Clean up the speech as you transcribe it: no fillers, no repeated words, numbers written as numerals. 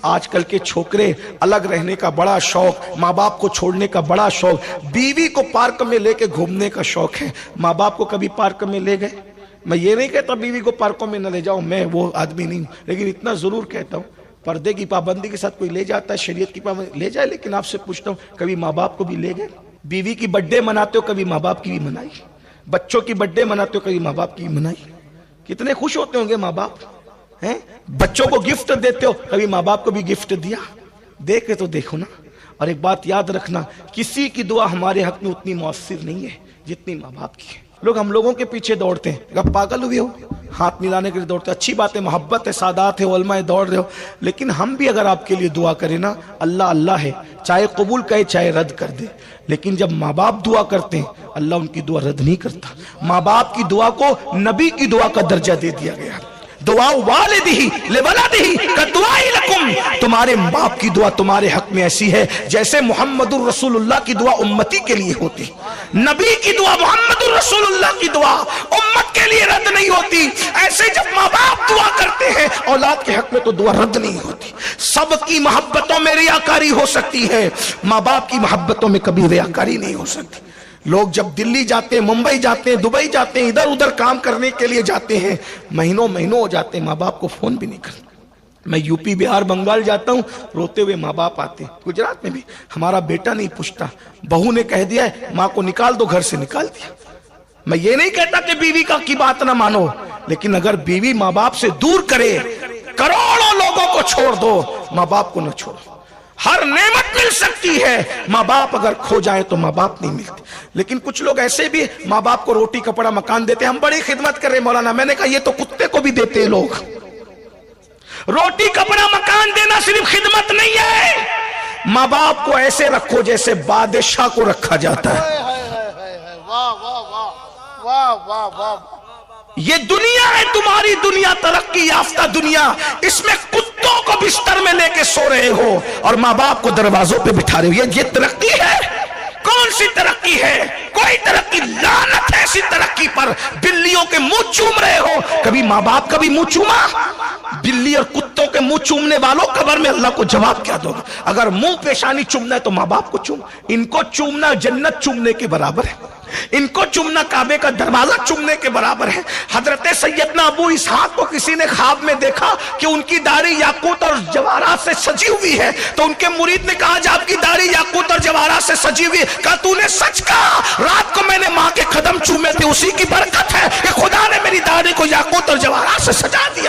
आजकल के छोकरे अलग रहने का बड़ा शौक, माँ बाप को छोड़ने का बड़ा शौक, बीवी को पार्क में लेके घूमने का शौक है। माँ बाप को कभी पार्क में ले गए? मैं ये नहीं कहता बीवी को पार्कों में न ले जाओ, मैं वो आदमी नहीं हूँ, लेकिन इतना जरूर कहता हूँ पर्दे की पाबंदी के साथ कोई ले जाता है, शरीयत की पाबंदी ले जाए, लेकिन आपसे पूछता हूँ कभी माँ बाप को भी ले गए? बीवी की बर्थडे मनाते हो, कभी माँ बाप की भी मनाई? बच्चों की बर्थडे मनाते हो, कभी माँ बाप की भी मनाई? कितने खुश होते होंगे माँ बाप हैं? बच्चों को गिफ्ट देते हो, कभी माँ बाप को भी गिफ्ट दिया? देख के तो देखो ना। और एक बात याद रखना, किसी की दुआ हमारे हक में उतनी मौसर नहीं है जितनी माँ बाप की है। लोग हम लोगों के पीछे दौड़ते हैं, अगर पागल हुए हो, हाथ मिलाने के लिए दौड़ते, अच्छी बात है, मोहब्बत है, सादात है, उलमा दौड़ रहे हो, लेकिन हम भी अगर आपके लिए दुआ करें ना, अल्लाह अल्लाह है, चाहे कबूल करे चाहे रद्द कर दे। लेकिन जब माँ बाप दुआ करते हैं, अल्लाह उनकी दुआ रद्द नहीं करता। माँ बाप की दुआ को नबी की दुआ का दर्जा दे दिया गया। दुआ वालिदिही लिवलदिही कदुआई लकुम, तुम्हारे बाप की दुआ तुम्हारे हक में ऐसी है जैसे मुहम्मदुर रसूलुल्लाह की दुआ उम्मती के लिए होती। नबी की दुआ, मुहम्मदुर रसूलुल्लाह की दुआ उम्मत के लिए रद्द नहीं होती। ऐसे जब माँ बाप दुआ करते हैं औलाद के हक में तो दुआ रद्द नहीं होती। सबकी मोहब्बतों में रियाकारी हो सकती है, माँ बाप की मोहब्बतों में कभी रियाकारी नहीं हो सकती। लोग जब दिल्ली जाते हैं, मुंबई जाते हैं, दुबई जाते हैं, इधर उधर काम करने के लिए जाते हैं, महीनों महीनों हो जाते हैं, माँ बाप को फोन भी नहीं करते। मैं यूपी बिहार बंगाल जाता हूँ, रोते हुए माँ बाप आते हैं। गुजरात में भी हमारा बेटा नहीं पूछता, बहू ने कह दिया है माँ को निकाल दो, घर से निकाल दिया। मैं ये नहीं कहता कि बीवी का की बात ना मानो, लेकिन अगर बीवी माँ बाप से दूर करे, करोड़ों लोगों को छोड़ दो, माँ बाप को न छोड़ो। हर नेमत मिल सकती है, माँ बाप अगर खो जाए तो माँ बाप नहीं मिलते। लेकिन कुछ लोग ऐसे भी माँ बाप को रोटी कपड़ा मकान देते, हम बड़ी खिदमत कर रहे मौलाना। मैंने कहा ये तो कुत्ते को भी देते हैं लोग। रोटी कपड़ा मकान देना सिर्फ खिदमत नहीं है, माँ बाप को ऐसे रखो जैसे बादशाह को रखा जाता है। वाह वाह वाह वाह वाह वाह। ये दुनिया है तुम्हारी, दुनिया तरक्की याफ्ता दुनिया, इसमें कुत्तों को बिस्तर में लेके सो रहे हो और माँ बाप को दरवाजों पे बिठा रहे हो। ये तरक्की है? कौन सी तरक्की है? कोई तरक्की, लानत है ऐसी तरक्की पर। बिल्लियों के मुंह चूम रहे हो, कभी माँ बाप का भी मुंह चूमा? बिल्ली और कुत्तों के मुंह चूमने वालों कब्र में अल्लाह को जवाब क्या दोगे? अगर मुंह पेशानी चूमना है तो माँ बाप को चूम। इनको चूमना जन्नत चूमने के बराबर है, इनको चूमना काबे का दरवाजा चूमने के बराबर है। हजरत सैयदना अबू इसहाक को किसी ने ख्वाब में देखा कि उनकी दाढ़ी याकूत और जवाहरात से सजी हुई है, तो उनके मुरीद ने कहा जब आपकी दाढ़ी याकूत और जवाहरात से सजी हुई है, कहा तूने सच कहा, रात को मैंने माँ के कदम चूमे थे, उसी की बरकत है कि खुदा ने मेरी दाढ़ी को याकूत और जवाहरात से सजा दिया।